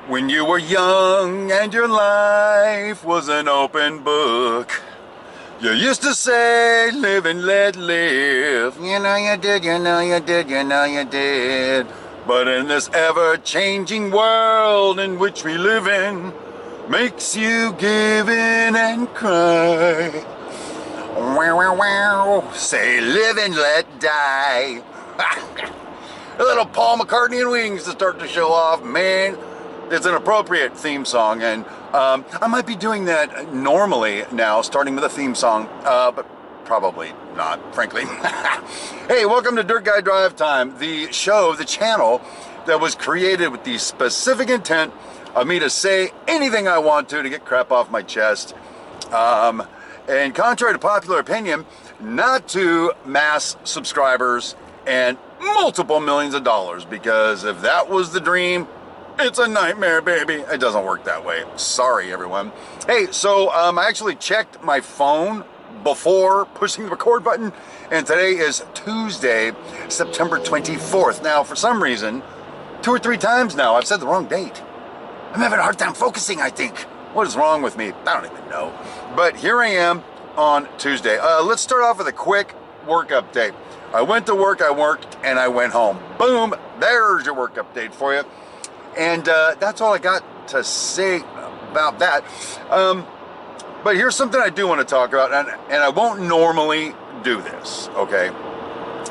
When you were young and your life was an open book, you used to say, live and let live. You know you did, you know you did, you know you did. But in this ever-changing world in which we live in, makes you give in and cry. Wow, wow, wow. Say, live and let die. A little Paul McCartney and Wings to start the show off, man. It's an appropriate theme song, and I might be doing that normally now, starting with a theme song, but probably not, frankly. Hey, welcome to Dirt Guy Drive Time, the show, the channel that was created with the specific intent of me to say anything I want to get crap off my chest. And contrary to popular opinion, not to mass subscribers and multiple millions of dollars, because if that was the dream, it's a nightmare, baby. It doesn't work that way. Sorry, everyone. Hey, so I actually checked my phone before pushing the record button, and today is Tuesday, September 24th. Now, for some reason, 2 or 3 times now, I've said the wrong date. I'm having a hard time focusing, I think. What is wrong with me? I don't even know. But here I am on Tuesday. Let's start off with a quick work update. I went to work, I worked, and I went home. Boom, there's your work update for you. And that's all I got to say about that. But here's something I do want to talk about, and I won't normally do this, okay?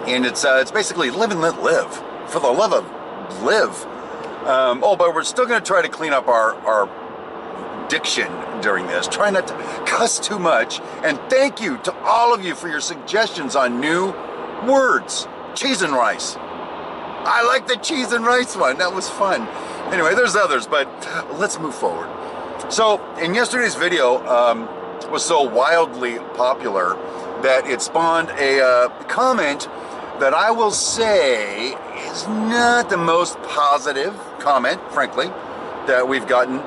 And it's basically live and let live, for the love of live. But we're still going to try to clean up our diction during this. Try not to cuss too much. And thank you to all of you for your suggestions on new words. Cheese and rice. I like the cheese and rice one. That was fun. Anyway, there's others, but let's move forward. So, in yesterday's video was so wildly popular that it spawned a comment that I will say is not the most positive comment, frankly, that we've gotten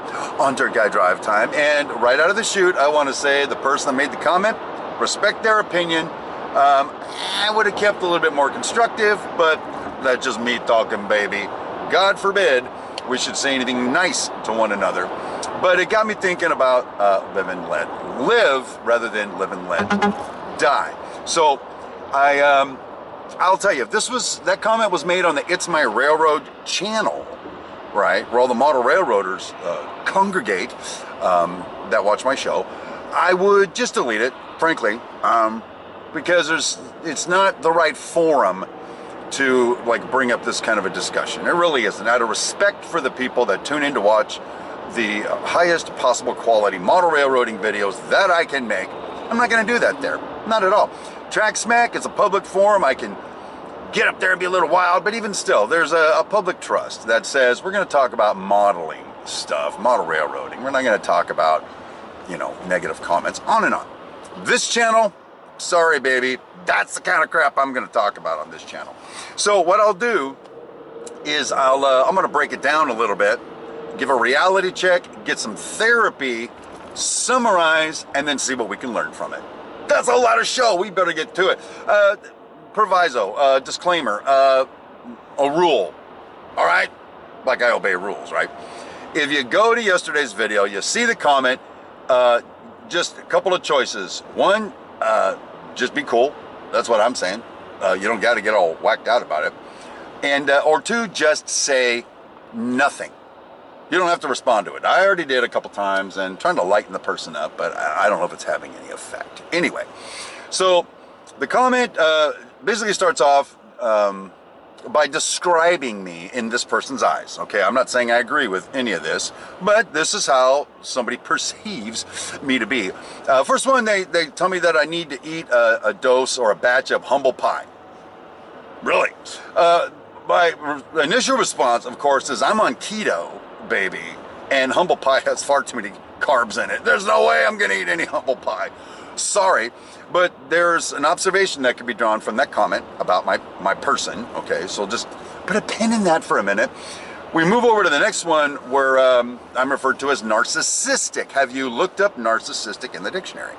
on Dirt Guy Drive Time. And right out of the chute, I want to say the person that made the comment, respect their opinion. I would have kept a little bit more constructive, but that's just me talking, baby. God forbid we should say anything nice to one another. But it got me thinking about live and let live rather than live and let die. So I'll tell you, if that comment was made on the It's My Railroad channel, right, where all the model railroaders congregate that watch my show, I would just delete it, frankly, because it's not the right forum to bring up this kind of a discussion. It really isn't. Out of respect for the people that tune in to watch the highest possible quality model railroading videos that I can make, I'm not going to do that there. Not at all. Track Smack is a public forum. I can get up there and be a little wild, but even still, there's a public trust that says we're going to talk about modeling stuff, model railroading. We're not going to talk about, negative comments, on and on. This channel, sorry, baby, that's the kind of crap I'm going to talk about on this channel. So what I'll do is I'm going to break it down a little bit, give a reality check, get some therapy, summarize, and then see what we can learn from it. That's a lot of show. We better get to it. Proviso, disclaimer, a rule. All right? Like I obey rules, right? If you go to yesterday's video, you see the comment, just a couple of choices. One, just be cool. That's what I'm saying. You don't got to get all whacked out about it. And or 2, just say nothing. You don't have to respond to it. I already did a couple times and trying to lighten the person up, but I don't know if it's having any effect. Anyway, so the comment basically starts off by describing me in this person's eyes. Okay, I'm not saying I agree with any of this, but this is how somebody perceives me to be. First one, they tell me that I need to eat a dose or a batch of humble pie. Really? My initial response, of course, is I'm on keto, baby, and humble pie has far too many carbs in it. There's no way I'm going to eat any humble pie. Sorry. But there's an observation that can be drawn from that comment about my person. Okay, so just put a pin in that for a minute. We move over to the next one where I'm referred to as narcissistic. Have you looked up narcissistic in the dictionary?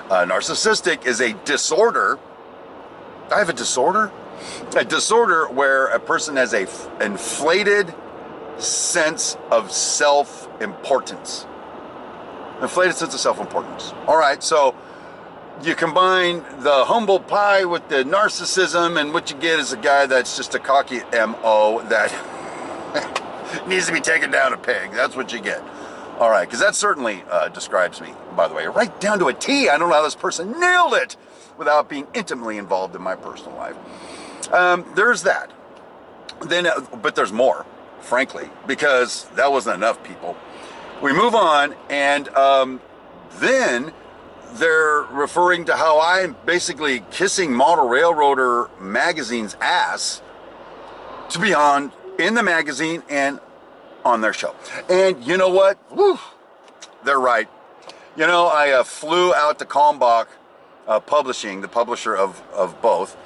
Narcissistic is a disorder. I have a disorder? A disorder where a person has a inflated sense of self-importance. Inflated sense of self-importance. All right, so you combine the humble pie with the narcissism, and what you get is a guy that's just a cocky MO that needs to be taken down a peg. That's what you get. All right, because that certainly describes me, by the way, right down to a T. I don't know how this person nailed it without being intimately involved in my personal life. There's that. Then, but there's more, frankly, because that wasn't enough, people. We move on, and then they're referring to how I'm basically kissing Model Railroader magazine's ass to be on in the magazine and on their show. And you know what? Woo, they're right. You know, I flew out to Kalmbach Publishing, the publisher of both,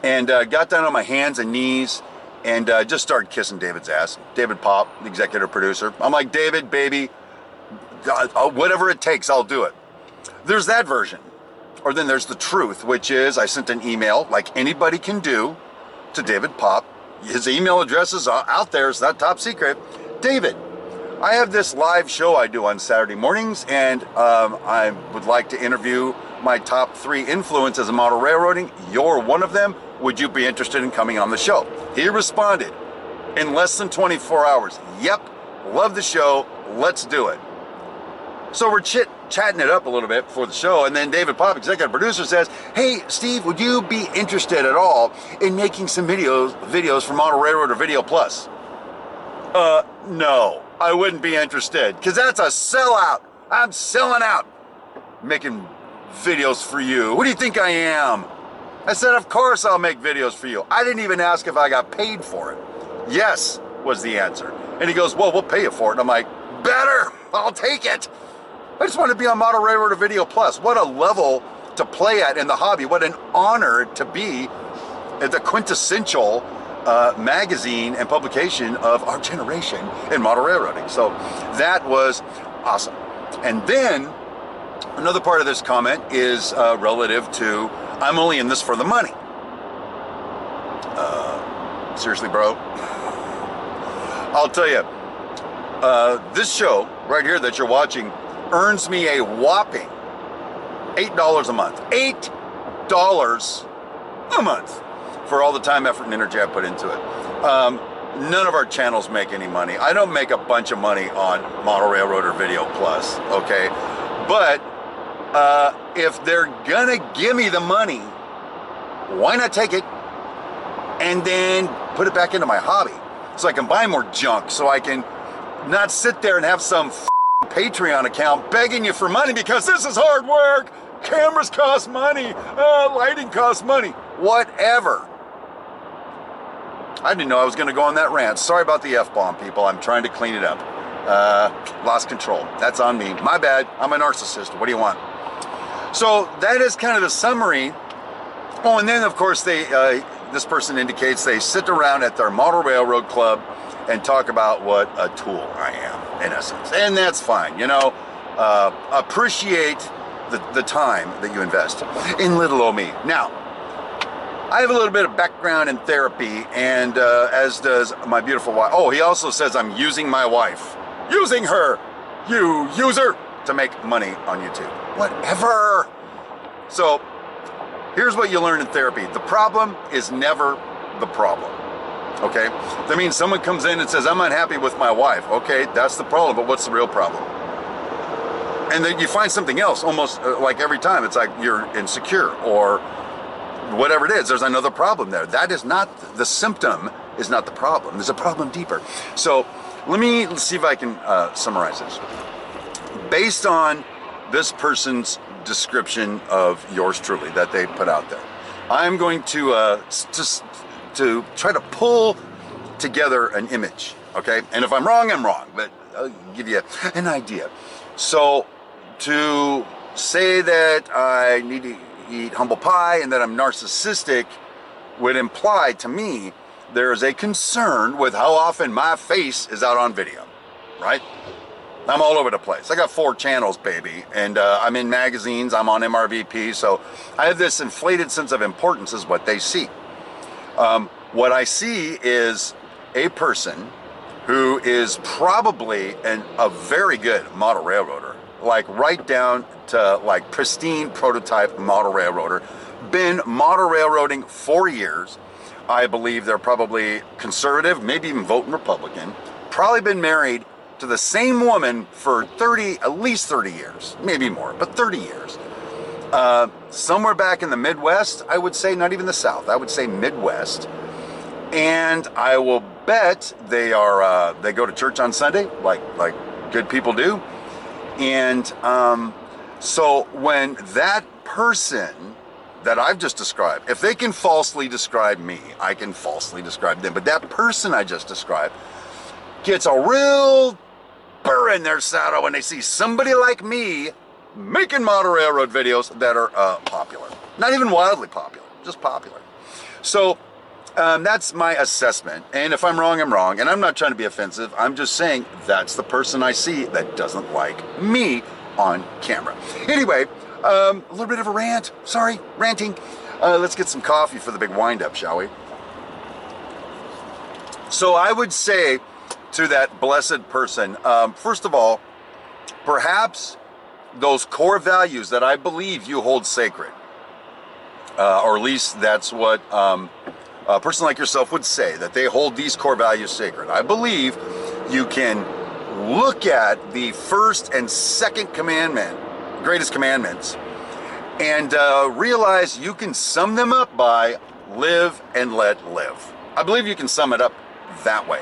and got down on my hands and knees and just started kissing David's ass. David Pop, the executive producer. I'm like, David, baby, whatever it takes, I'll do it. There's that version. Or then there's the truth, which is I sent an email, like anybody can do, to David Pop. His email address is out there. It's not top secret. David, I have this live show I do on Saturday mornings, and I would like to interview my top 3 influences in model railroading. You're one of them. Would you be interested in coming on the show? He responded in less than 24 hours. Yep, love the show. Let's do it. So we're chatting it up a little bit before the show, and then David Pop, executive producer, says, hey, Steve, would you be interested at all in making some videos for Model Railroad or Video Plus? No, I wouldn't be interested, because that's a sellout. I'm selling out making videos for you. Who do you think I am? I said, of course I'll make videos for you. I didn't even ask if I got paid for it. Yes, was the answer. And he goes, well, we'll pay you for it. And I'm like, better, I'll take it. I just want to be on Model Railroad or Video Plus. What a level to play at in the hobby. What an honor to be at the quintessential magazine and publication of our generation in model railroading. So that was awesome. And then another part of this comment is relative to, I'm only in this for the money. Seriously, bro? I'll tell you, this show right here that you're watching earns me a whopping $8 a month. $8 a month for all the time, effort, and energy I put into it. None of our channels make any money. I don't make a bunch of money on Model Railroad or Video Plus, okay? But if they're gonna give me the money, why not take it and then put it back into my hobby so I can buy more junk, so I can not sit there and have some Patreon account begging you for money because this is hard work. Cameras cost money. Lighting costs money. Whatever. I didn't know I was going to go on that rant. Sorry about the F-bomb, people. I'm trying to clean it up. Lost control. That's on me. My bad. I'm a narcissist. What do you want? So that is kind of the summary. Oh, and then, of course, this person indicates they sit around at their model railroad club and talk about what a tool I am, in essence. And that's fine, you know. Appreciate the time that you invest in little old me. Now, I have a little bit of background in therapy, and as does my beautiful wife. Oh, he also says I'm using my wife. Using her, you user, to make money on YouTube. Whatever. So, here's what you learn in therapy. The problem is never the problem. Okay? That means someone comes in and says, I'm unhappy with my wife. Okay, that's the problem, but what's the real problem? And then you find something else almost like every time. It's like you're insecure or whatever it is. There's another problem there. That is not, the symptom is not the problem. There's a problem deeper. So let me see if I can summarize this. Based on this person's description of yours truly that they put out there, I'm going to try to pull together an image, okay? And if I'm wrong, I'm wrong, but I'll give you an idea. So to say that I need to eat humble pie and that I'm narcissistic would imply to me there's a concern with how often my face is out on video, right? I'm all over the place. I got 4 channels, baby, and I'm in magazines, I'm on MRVP, so I have this inflated sense of importance is what they see. What I see is a person who is probably a very good model railroader, like right down to like pristine prototype model railroader. Been model railroading 4 years. I believe they're probably conservative, maybe even voting Republican. Probably been married to the same woman for at least 30 years, maybe more, but 30 years. Somewhere back in the Midwest, I would say, not even the South, I would say Midwest. And I will bet they go to church on Sunday, like good people do. And so when that person that I've just described, if they can falsely describe me, I can falsely describe them. But that person I just described gets a real burr in their saddle when they see somebody like me making model railroad videos that are popular. Not even wildly popular, just popular. So that's my assessment. And if I'm wrong, I'm wrong. And I'm not trying to be offensive. I'm just saying that's the person I see that doesn't like me on camera. Anyway, a little bit of a rant. Sorry, ranting. Let's get some coffee for the big wind-up, shall we? So I would say to that blessed person, first of all, perhaps those core values that I believe you hold sacred, or at least that's what a person like yourself would say, that they hold these core values sacred. I believe you can look at the first and second commandment, greatest commandments, and realize you can sum them up by live and let live. I believe you can sum it up that way.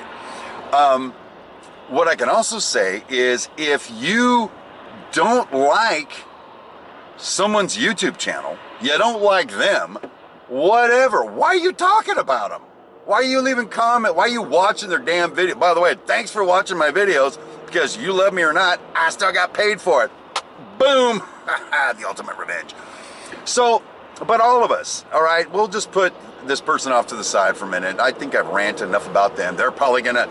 What I can also say is if you don't like someone's YouTube channel, you don't like them, whatever, why are you talking about them? Why are you leaving comment? Why are you watching their damn video? By the way, thanks for watching my videos, because you love me or not, I still got paid for it. Boom. The ultimate revenge. So, but all of us, all right, we'll just put this person off to the side for a minute. I think I've ranted enough about them. They're probably gonna,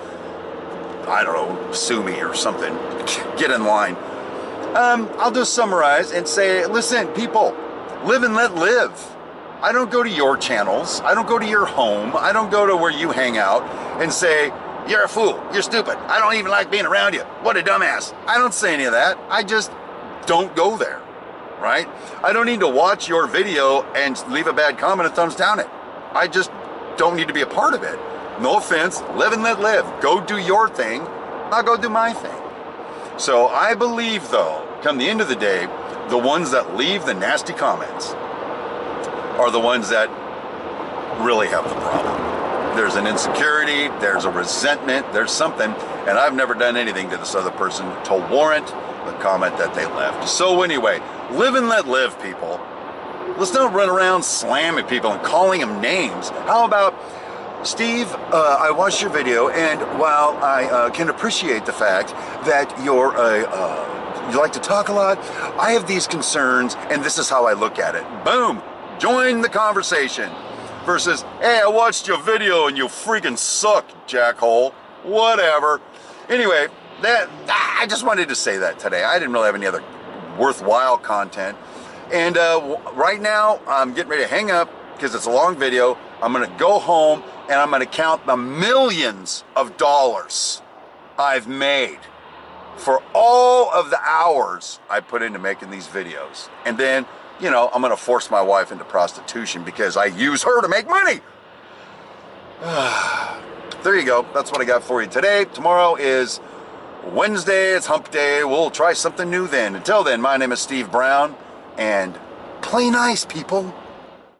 I don't know, sue me or something. Get in line. I'll just summarize and say, listen, people, live and let live. I don't go to your channels. I don't go to your home. I don't go to where you hang out and say, you're a fool, you're stupid, I don't even like being around you, what a dumbass. I don't say any of that. I just don't go there, right? I don't need to watch your video and leave a bad comment and thumbs down it. I just don't need to be a part of it. No offense, live and let live. Go do your thing, I'll go do my thing. So I believe though, come the end of the day, the ones that leave the nasty comments are the ones that really have the problem. There's an insecurity, there's a resentment, there's something, and I've never done anything to this other person to warrant the comment that they left. So anyway, live and let live, people. Let's not run around slamming people and calling them names. How about, Steve, I watched your video, and while I can appreciate the fact that you like to talk a lot, I have these concerns, and this is how I look at it. Boom! Join the conversation. Versus, hey, I watched your video and you freaking suck, jackhole. Whatever. Anyway, I just wanted to say that today. I didn't really have any other worthwhile content. And right now, I'm getting ready to hang up because it's a long video. I'm going to go home and I'm going to count the millions of dollars I've made for all of the hours I put into making these videos. And then, you know, I'm going to force my wife into prostitution because I use her to make money. There you go. That's what I got for you today. Tomorrow is Wednesday. It's hump day. We'll try something new then. Until then, my name is Steve Brown, and play nice, people.